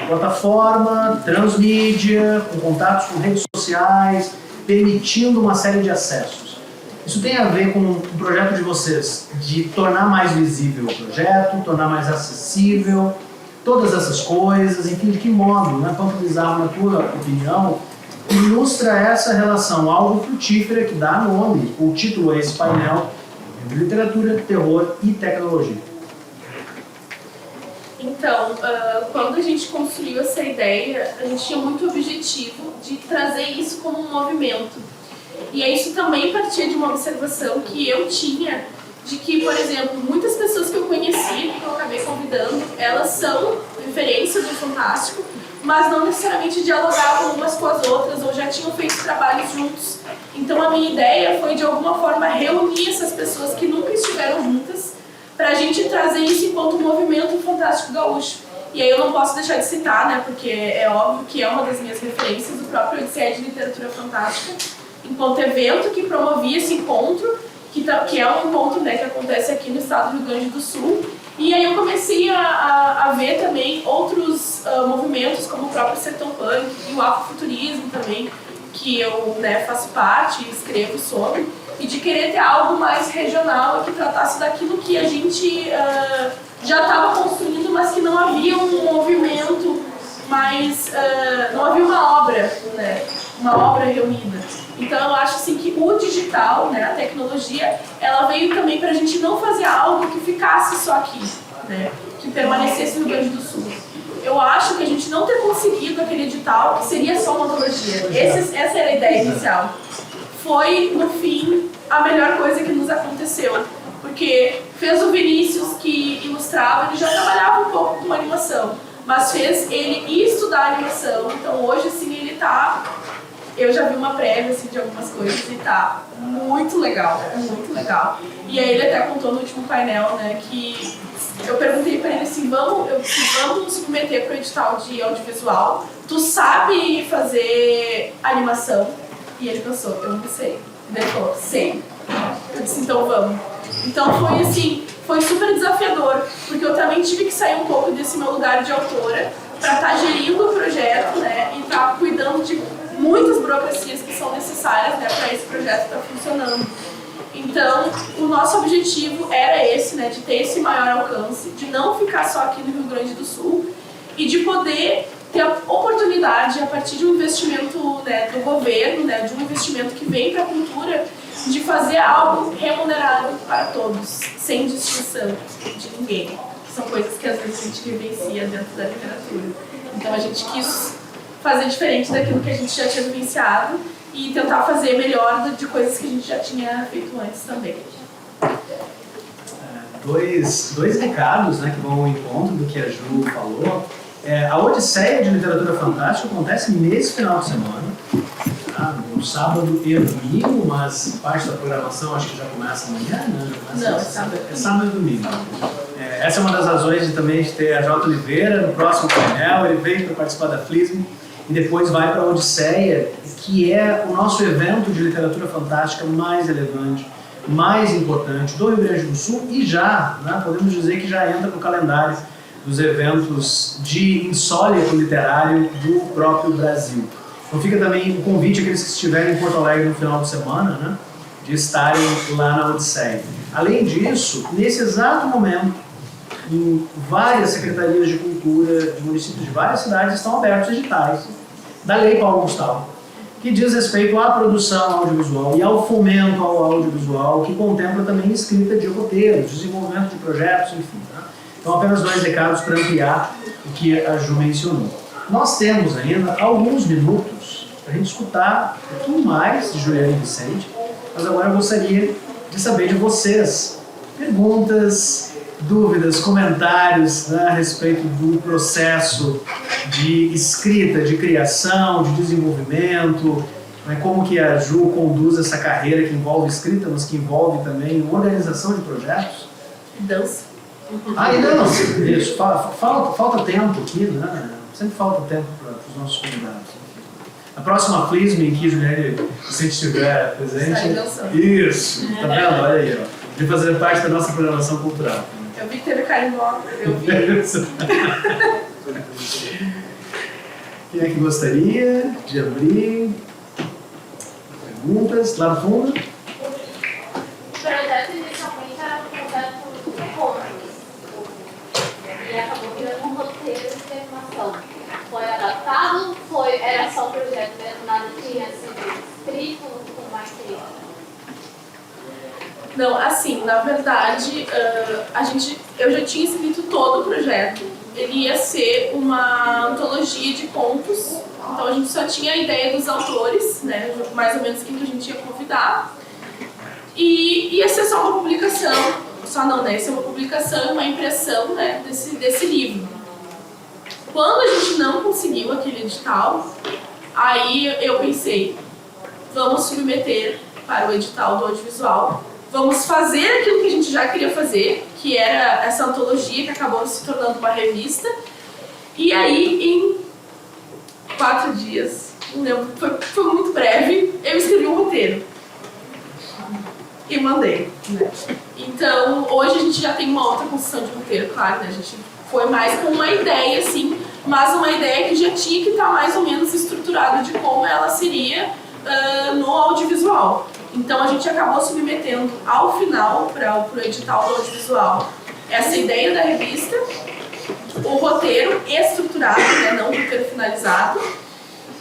Plataforma, transmídia, com contatos com redes sociais, permitindo uma série de acessos. Isso tem a ver com o projeto de vocês, de tornar mais visível o projeto, tornar mais acessível, todas essas coisas, enfim, de que modo, né? Quanto Bizarro, na tua opinião, ilustra essa relação, algo frutífera que dá nome, o título a esse painel, de literatura, terror e tecnologia. Então, quando a gente construiu essa ideia, a gente tinha muito objetivo de trazer isso como um movimento. E isso também partia de uma observação que eu tinha, de que, por exemplo, muitas pessoas que eu conheci, que eu acabei convidando, elas são referências do Fantástico, mas não necessariamente dialogavam umas com as outras ou já tinham feito trabalhos juntos. Então a minha ideia foi, de alguma forma, reunir essas pessoas que nunca estiveram juntas para a gente trazer isso enquanto movimento Fantástico Gaúcho. E aí eu não posso deixar de citar, né, porque é óbvio que é uma das minhas referências, o próprio Odisseia de Literatura Fantástica, enquanto evento que promovia esse encontro, que é um encontro, né, que acontece aqui no estado do Rio Grande do Sul. E aí eu comecei a ver também outros movimentos, como o próprio Sertão Punk e o Afrofuturismo também, que eu, né, faço parte e escrevo sobre, e de querer ter algo mais regional que tratasse daquilo que a gente já estava construindo, mas que não havia um movimento mais... não havia uma obra, né, uma obra reunida. Então eu acho assim que o digital, né, a tecnologia, ela veio também para a gente não fazer algo que ficasse só aqui, né, que permanecesse no Rio Grande do Sul. Eu acho que a gente não ter conseguido aquele edital, que seria só uma antologia, essa era a ideia inicial, foi, no fim, a melhor coisa que nos aconteceu. Porque fez o Vinícius, que ilustrava, ele já trabalhava um pouco com animação, mas fez ele estudar animação, então hoje assim ele tá... Eu já vi uma prévia assim, de algumas coisas e tá muito legal, muito legal. E aí ele até contou no último painel, né, que eu perguntei para ele assim, vamos submeter para o edital de audiovisual, tu sabe fazer animação? E ele pensou, eu não sei. E daí ele falou, sei. Eu disse, então vamos. Então foi assim, foi super desafiador, porque eu também tive que sair um pouco desse meu lugar de autora para estar gerindo o projeto, né, e estar cuidando de muitas burocracias que são necessárias, né, para esse projeto estar funcionando. Então, o nosso objetivo era esse, né, de ter esse maior alcance, de não ficar só aqui no Rio Grande do Sul e de poder ter a oportunidade, a partir de um investimento, né, do governo, né, de um investimento que vem para a cultura, de fazer algo remunerado para todos, sem distinção de ninguém. Que são coisas que às vezes a gente vivencia dentro da literatura. Então a gente quis fazer diferente daquilo que a gente já tinha vivenciado e tentar fazer melhor de coisas que a gente já tinha feito antes também. Dois recados, né, que vão ao encontro do que a Ju falou. A Odisseia de Literatura Fantástica acontece nesse final de semana, tá? No sábado e domingo, mas parte da programação acho que já começa amanhã, né? Não, é sábado. É sábado e domingo. Essa é uma das razões de também de ter a J. Oliveira no próximo painel. Ele veio para participar da FLISM e depois vai para a Odisseia, que é o nosso evento de literatura fantástica mais relevante, mais importante do Rio Grande do Sul e já, né, podemos dizer que já entra no calendário dos eventos de insólito literário do próprio Brasil. Então fica também o convite àqueles que estiverem em Porto Alegre no final de semana, né, de estarem lá na Odisseia. Além disso, nesse exato momento, em várias secretarias de cultura de municípios de várias cidades estão abertos editais da Lei Paulo Gustavo, que diz respeito à produção audiovisual e ao fomento ao audiovisual, que contempla também escrita de roteiros, desenvolvimento de projetos, enfim. Né? Então, apenas dois recados para ampliar o que a Ju mencionou. Nós temos ainda alguns minutos para a gente escutar um pouquinho mais de Juliana e Vicente, mas agora eu gostaria de saber de vocês perguntas, dúvidas, comentários, né, a respeito do processo de escrita, de criação, de desenvolvimento, né, como que a Ju conduz essa carreira que envolve escrita, mas que envolve também organização de projetos. Dança. E dança. Isso. Falta tempo aqui, né? Sempre falta tempo para os nossos convidados. A próxima FLISM em que Juliane, se estiver presente. Isso, tá vendo? Olha aí, ó. De fazer parte da nossa programação cultural. Eu vi que teve carimbó, eu vi. Quem é que gostaria de abrir perguntas? Lá no fundo? O projeto inicialmente era um projeto de contos e acabou virando um roteiro de animação. Foi adaptado? Era só o projeto mesmo, nada tinha sido escrito com mais escrito? Não, assim, na verdade, eu já tinha escrito todo o projeto. Ele ia ser uma antologia de contos, então a gente só tinha a ideia dos autores, né, mais ou menos quem que a gente ia convidar. E ia ser só uma publicação, ia ser uma publicação e uma impressão, né, desse livro. Quando a gente não conseguiu aquele edital, aí eu pensei, vamos submeter para o edital do audiovisual. Vamos fazer aquilo que a gente já queria fazer, que era essa antologia que acabou se tornando uma revista. E aí, em 4 dias, não lembro, foi muito breve, eu escrevi um roteiro. E mandei. Né? Então, hoje a gente já tem uma outra construção de roteiro, claro, né? A gente foi mais com uma ideia, assim, mas uma ideia que já tinha que estar mais ou menos estruturada de como ela seria no audiovisual. Então a gente acabou submetendo ao final, para o edital do audiovisual, essa ideia da revista, o roteiro estruturado, né, não o roteiro finalizado,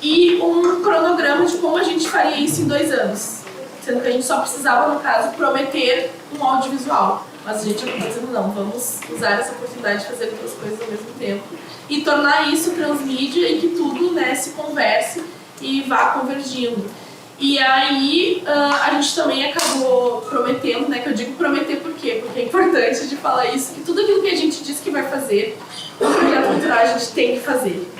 e um cronograma de como a gente faria isso em 2 anos. Sendo que a gente só precisava, no caso, prometer um audiovisual. Mas a gente acabou dizendo, não, vamos usar essa oportunidade de fazer 2 coisas ao mesmo tempo. E tornar isso transmídia e que tudo, né, se converse e vá convergindo. E aí a gente também acabou prometendo, né, que eu digo prometer por quê? Porque é importante de falar isso, que tudo aquilo que a gente diz que vai fazer, no projeto cultural a gente tem que fazer.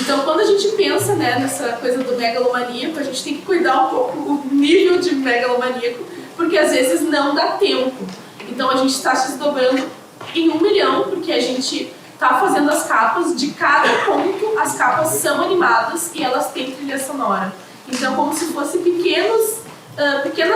Então quando a gente pensa, né, nessa coisa do megalomaníaco, a gente tem que cuidar um pouco o nível de megalomaníaco, porque às vezes não dá tempo. Então a gente está se desdobrando em 1 milhão, porque a gente tá fazendo as capas de cada conto, as capas são animadas e elas têm trilha sonora. Então, como se fossem pequenas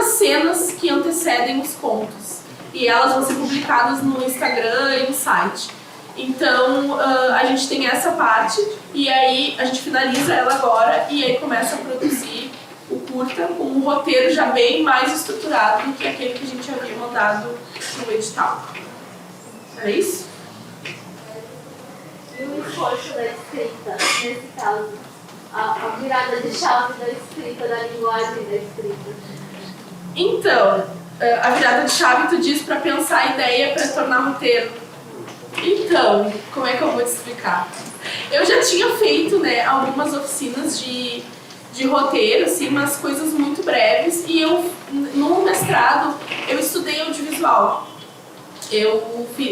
cenas que antecedem os contos. E elas vão ser publicadas no Instagram e no site. Então, a gente tem essa parte, e aí a gente finaliza ela agora, e aí começa a produzir o curta com um roteiro já bem mais estruturado do que aquele que a gente havia mandado no edital. É isso? E o esforço da escrita, nesse caso? A virada de chave da escrita, da linguagem da escrita? Então, a virada de chave tu diz para pensar a ideia para tornar roteiro. Então, como é que eu vou te explicar? Eu já tinha feito, né, algumas oficinas de roteiro, assim, umas coisas muito breves, e no mestrado, eu estudei audiovisual.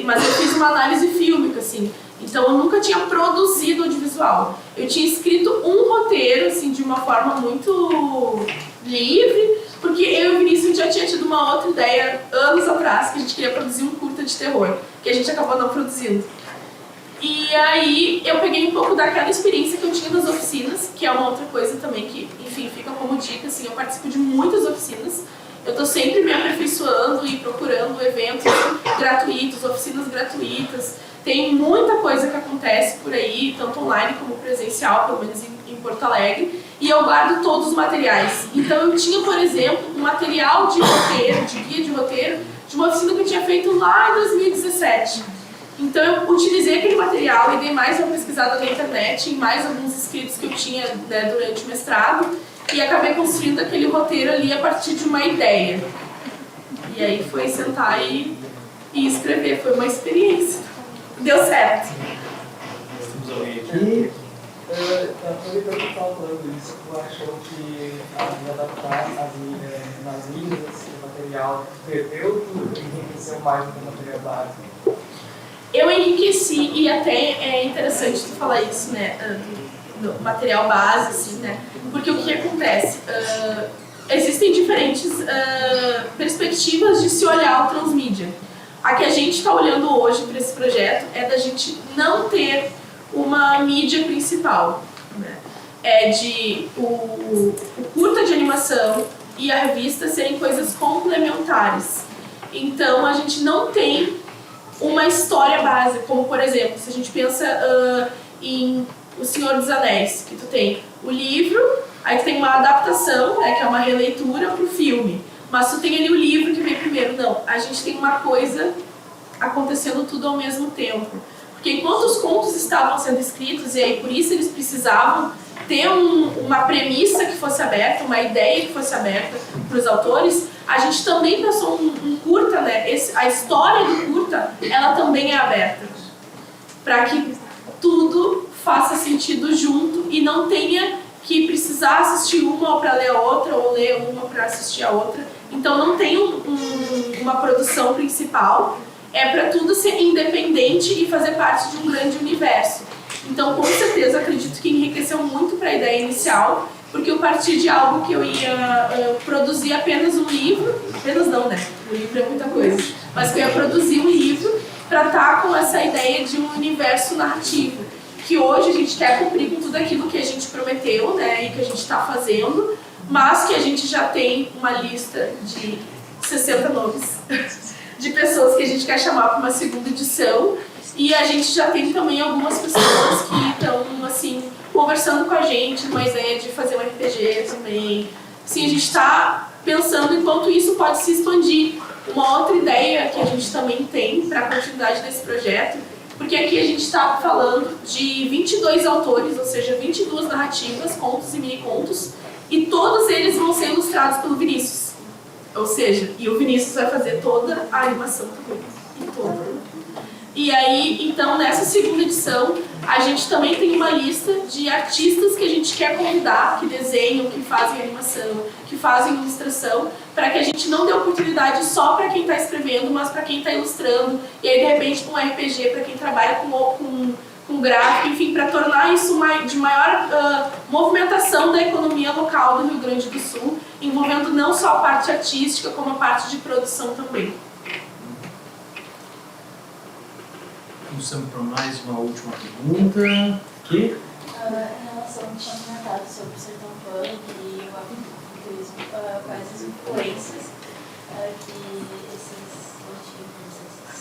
Mas eu fiz uma análise fílmica, assim, então eu nunca tinha produzido audiovisual. Eu tinha escrito um roteiro, assim, de uma forma muito livre, porque eu e o Vinícius já tinha tido uma outra ideia anos atrás, que a gente queria produzir um curta de terror, que a gente acabou não produzindo. E aí eu peguei um pouco daquela experiência que eu tinha das oficinas, que é uma outra coisa também que, enfim, fica como dica, assim, eu participo de muitas oficinas, eu tô sempre me aperfeiçoando e procurando eventos gratuitos, oficinas gratuitas, tem muita coisa que acontece por aí, tanto online como presencial, pelo menos em Porto Alegre, e eu guardo todos os materiais. Então eu tinha, por exemplo, um material de roteiro, de guia de roteiro, de uma oficina que eu tinha feito lá em 2017. Então eu utilizei aquele material e dei mais uma pesquisada na internet, em mais alguns escritos que eu tinha, né, durante o mestrado, e acabei construindo aquele roteiro ali a partir de uma ideia. E aí foi sentar e escrever, foi uma experiência. Deu certo. Temos alguém aqui. Aproveitando que estava falando isso, tu achou que adaptar nas mídias o material perdeu tudo, enriqueceu mais do que o material básico? Eu enriqueci, e até é interessante tu falar isso, né, do material base, assim, né, porque o que acontece? Existem diferentes perspectivas de se olhar o transmídia. A que a gente está olhando hoje para esse projeto é da gente não ter uma mídia principal, né? É de o curta de animação e a revista serem coisas complementares. Então a gente não tem uma história base, como por exemplo, se a gente pensa em O Senhor dos Anéis, que tu tem o livro, aí tu tem uma adaptação, né, que é uma releitura para o filme, mas tu tem ali o livro que vem primeiro. Não, a gente tem uma coisa acontecendo tudo ao mesmo tempo. Porque enquanto os contos estavam sendo escritos, e aí por isso eles precisavam ter uma premissa que fosse aberta, uma ideia que fosse aberta para os autores, a gente também pensou um curta, né? A história do curta, ela também é aberta. Para que tudo faça sentido junto e não tenha que precisar assistir uma para ler a outra, ou ler uma para assistir a outra. Então não tem uma produção principal, é para tudo ser independente e fazer parte de um grande universo. Então, com certeza, acredito que enriqueceu muito para a ideia inicial, porque eu parti de algo que eu ia produzir apenas um livro, apenas não, né? O livro é muita coisa, mas que eu ia produzir um livro para estar com essa ideia de um universo narrativo, que hoje a gente quer cumprir com tudo aquilo que a gente prometeu, né, e que a gente está fazendo, mas que a gente já tem uma lista de 60 nomes de pessoas que a gente quer chamar para uma segunda edição, e a gente já tem também algumas pessoas que estão, assim, conversando com a gente, uma ideia de fazer um RPG também. Assim, a gente está pensando em quanto isso pode se expandir. Uma outra ideia que a gente também tem para a continuidade desse projeto, porque aqui a gente está falando de 22 autores, ou seja, 22 narrativas, contos e mini-contos, e todos eles vão ser ilustrados pelo Vinícius. Ou seja, e o Vinícius vai fazer toda a animação também. E aí, então, nessa segunda edição, a gente também tem uma lista de artistas que a gente quer convidar, que desenham, que fazem animação, que fazem ilustração, para que a gente não dê oportunidade só para quem está escrevendo, mas para quem está ilustrando, e aí, de repente, um RPG para quem trabalha com gráfico, enfim, para tornar isso de maior movimentação da economia local do Rio Grande do Sul, envolvendo não só a parte artística, como a parte de produção também. estamos para mais uma última pergunta. Aqui. Em relação ao que tinha comentado sobre o sertão punk e o afrofuturismo, quais as influências que esses motivos, essas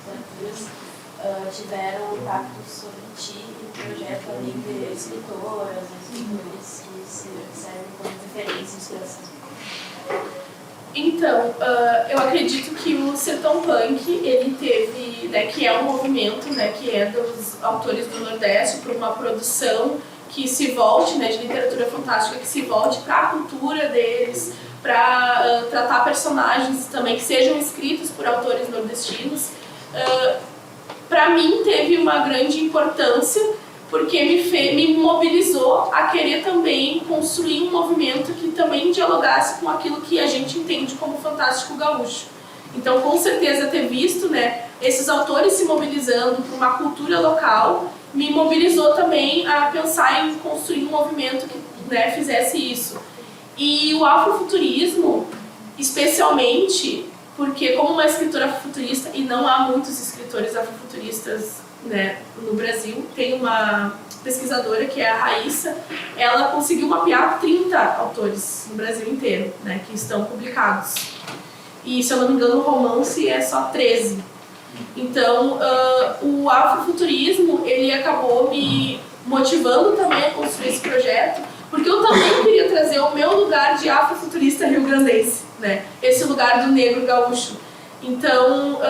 leituras tiveram impacto sobre ti e o projeto além de escritoras, escritores que servem como referência e inspiração? Então, eu acredito que o Sertão Punk, ele teve, né, que é um movimento, né, que é dos autores do Nordeste, para uma produção que se volte, né, de literatura fantástica, que se volte para a cultura deles, para tratar personagens também que sejam escritos por autores nordestinos. Para mim, teve uma grande importância, porque me mobilizou a querer também construir um movimento que também dialogasse com aquilo que a gente entende como fantástico gaúcho. Então, com certeza, ter visto, né, esses autores se mobilizando por uma cultura local me mobilizou também a pensar em construir um movimento que, né, fizesse isso. E o afrofuturismo, especialmente, porque como uma escritora futurista, e não há muitos escritores afrofuturistas, né, no Brasil, tem uma pesquisadora que é a Raíssa, ela conseguiu mapear 30 autores no Brasil inteiro, né, que estão publicados. E, se eu não me engano, o romance é só 13. Então, o afrofuturismo, ele acabou me motivando também a construir esse projeto, porque eu também queria trazer o meu lugar de afrofuturista rio-grandense, né, esse lugar do negro gaúcho. Então,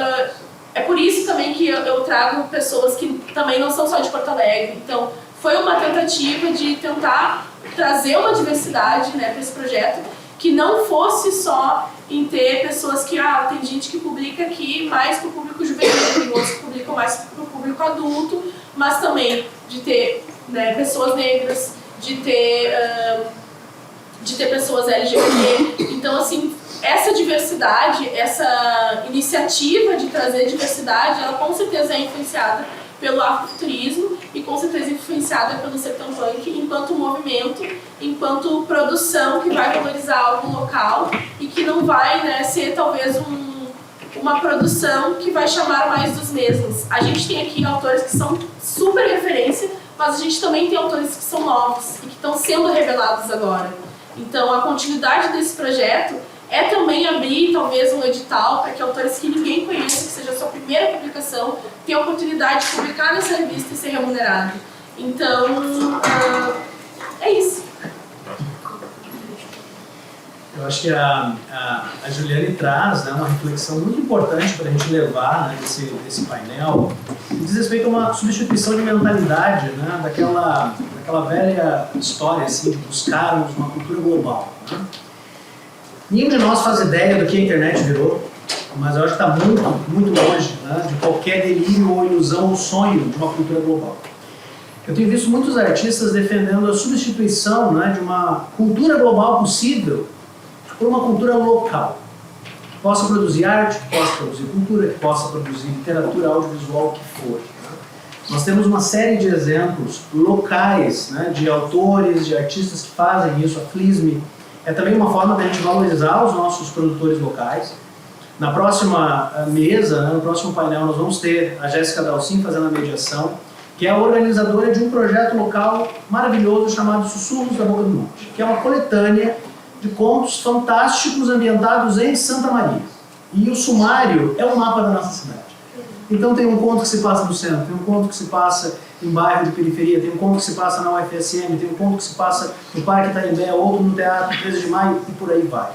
é por isso também que eu trago pessoas que também não são só de Porto Alegre. Então, foi uma tentativa de tentar trazer uma diversidade, né, para esse projeto, que não fosse só em ter pessoas que, tem gente que publica aqui mais para o público juvenil, tem outros que publicam mais para o público adulto, mas também de ter, né, pessoas negras, de ter pessoas LGBT. Então, assim, essa diversidade, essa iniciativa de trazer diversidade, ela com certeza é influenciada pelo afrofuturismo e com certeza influenciada pelo Sertão Punk enquanto movimento, enquanto produção que vai valorizar algo local e que não vai, né, ser talvez uma produção que vai chamar mais dos mesmos. A gente tem aqui autores que são super referência, mas a gente também tem autores que são novos e que estão sendo revelados agora. Então, a continuidade desse projeto é também abrir, talvez, um edital para que autores que ninguém conheça, que seja a sua primeira publicação, tenham a oportunidade de publicar nessa revista e ser remunerado. Então, é isso. Eu acho que a Juliane traz, né, uma reflexão muito importante para a gente levar, né, desse painel, que diz respeito a uma substituição de mentalidade, né, daquela velha história assim, de buscarmos uma cultura global. Né? Nenhum de nós faz ideia do que a internet virou, mas eu acho que está muito, muito longe, né, de qualquer delírio ou ilusão ou sonho de uma cultura global. Eu tenho visto muitos artistas defendendo a substituição, né, de uma cultura global possível por uma cultura local, que possa produzir arte, que possa produzir cultura, que possa produzir literatura, audiovisual, o que for. Né? Nós temos uma série de exemplos locais, né, de autores, de artistas que fazem isso. A Flisme é também uma forma de a gente valorizar os nossos produtores locais. Na próxima mesa, né, no próximo painel, nós vamos ter a Jéssica Dalcin fazendo a mediação, que é a organizadora de um projeto local maravilhoso chamado Sussurros da Boca do Monte, que é uma coletânea de contos fantásticos ambientados em Santa Maria. E o sumário é o mapa da nossa cidade. Então tem um conto que se passa no centro, tem um conto que se passa em bairro de periferia, tem um conto que se passa na UFSM, tem um conto que se passa no Parque Itaimbé, outro no Teatro 13 de Maio e por aí vai.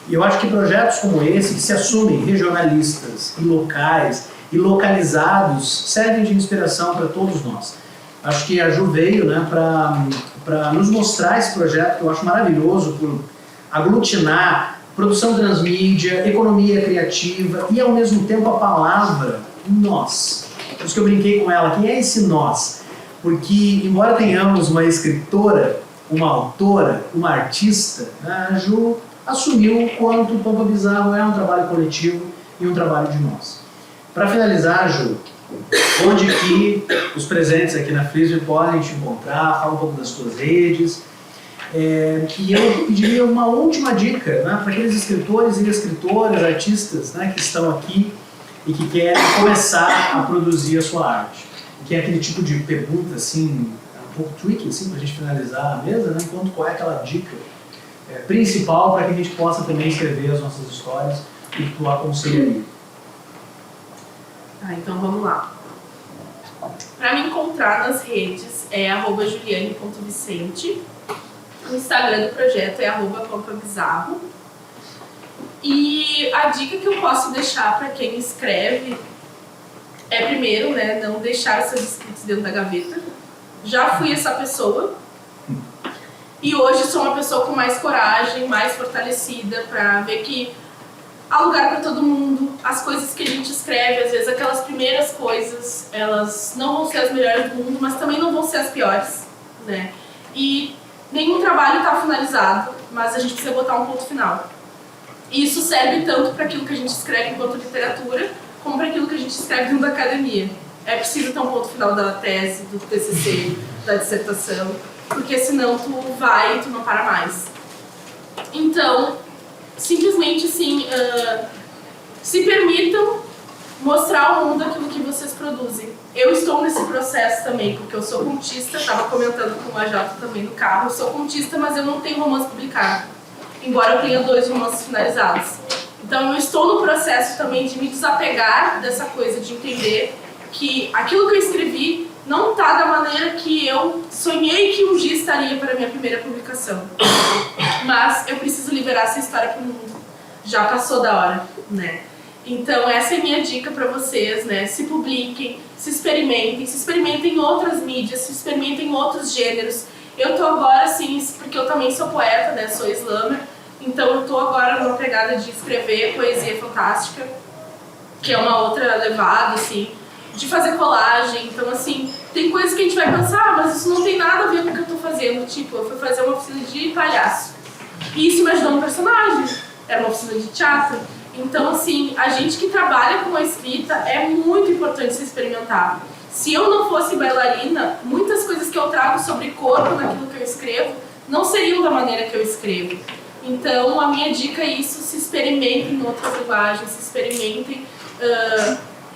E eu acho que projetos como esse, que se assumem regionalistas e locais e localizados, servem de inspiração para todos nós. Acho que a Ju veio, né, para nos mostrar esse projeto, que eu acho maravilhoso, por aglutinar produção transmídia, economia criativa e, ao mesmo tempo, a palavra nós. Por isso que eu brinquei com ela, quem é esse nós? Porque, embora tenhamos uma escritora, uma autora, uma artista, a Ju assumiu o quanto o Pampa Bizarro é um trabalho coletivo e um trabalho de nós. Para finalizar, Ju, onde que os presentes aqui na Flisme podem te encontrar, fala um pouco das tuas redes. E eu pediria uma última dica, né, para aqueles escritores e escritoras, artistas, né, que estão aqui e que quer começar a produzir a sua arte. Que é aquele tipo de pergunta, assim, um pouco tricky, assim, para a gente finalizar a mesa, né? Enquanto qual é aquela dica principal para que a gente possa também escrever as nossas histórias e que tu aconselharia. Então vamos lá. Para me encontrar nas redes é @juliane.vicente. O Instagram do projeto é @pampabizarro. E a dica que eu posso deixar para quem escreve é, primeiro, né, não deixar os seus escritos dentro da gaveta. Já fui essa pessoa. E hoje sou uma pessoa com mais coragem, mais fortalecida para ver que há lugar para todo mundo. As coisas que a gente escreve, às vezes aquelas primeiras coisas, elas não vão ser as melhores do mundo, mas também não vão ser as piores, né? E nenhum trabalho está finalizado, mas a gente precisa botar um ponto final. E isso serve tanto para aquilo que a gente escreve enquanto literatura, como para aquilo que a gente escreve dentro da academia. É preciso ter um ponto final da tese, do TCC, da dissertação, porque senão tu vai e tu não para mais. Então, simplesmente assim, se permitam mostrar ao mundo aquilo que vocês produzem. Eu estou nesse processo também, porque eu sou contista, estava comentando com o AJ também no carro, eu sou contista, mas eu não tenho romance publicado, embora eu tenha 2 romances finalizados. Então eu estou no processo também de me desapegar dessa coisa, de entender que aquilo que eu escrevi não está da maneira que eu sonhei que um dia estaria para a minha primeira publicação. Mas eu preciso liberar essa história para o mundo. Já passou da hora, né? Então essa é a minha dica para vocês, né? Se publiquem, se experimentem em outras mídias, se experimentem em outros gêneros. Eu tô agora, assim, porque eu também sou poeta, né? Sou slammer. Então eu tô agora numa pegada de escrever poesia fantástica, que é uma outra levada, assim, de fazer colagem. Então, assim, tem coisas que a gente vai pensar, mas isso não tem nada a ver com o que eu tô fazendo. Tipo, eu fui fazer uma oficina de palhaço. E isso me ajudou no personagem. Era uma oficina de teatro. Então, assim, a gente que trabalha com a escrita é muito importante se experimentar. Se eu não fosse bailarina, muitas coisas que eu trago sobre corpo naquilo que eu escrevo não seriam da maneira que eu escrevo. Então, a minha dica é isso: se experimentem em outras linguagens, se experimentem,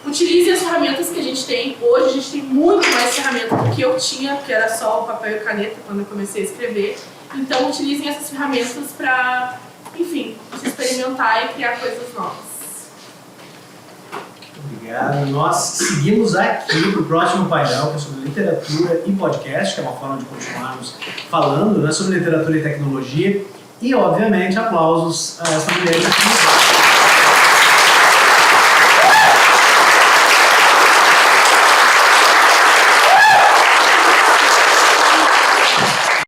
utilizem as ferramentas que a gente tem. Hoje a gente tem muito mais ferramentas do que eu tinha, que era só o papel e caneta quando eu comecei a escrever. Então, utilizem essas ferramentas para, enfim, se experimentar e criar coisas novas. Obrigado. Nós seguimos aqui para o próximo painel, que é sobre literatura e podcast, que é uma forma de continuarmos falando, né, sobre literatura e tecnologia. E, obviamente, aplausos a essa mulher aqui.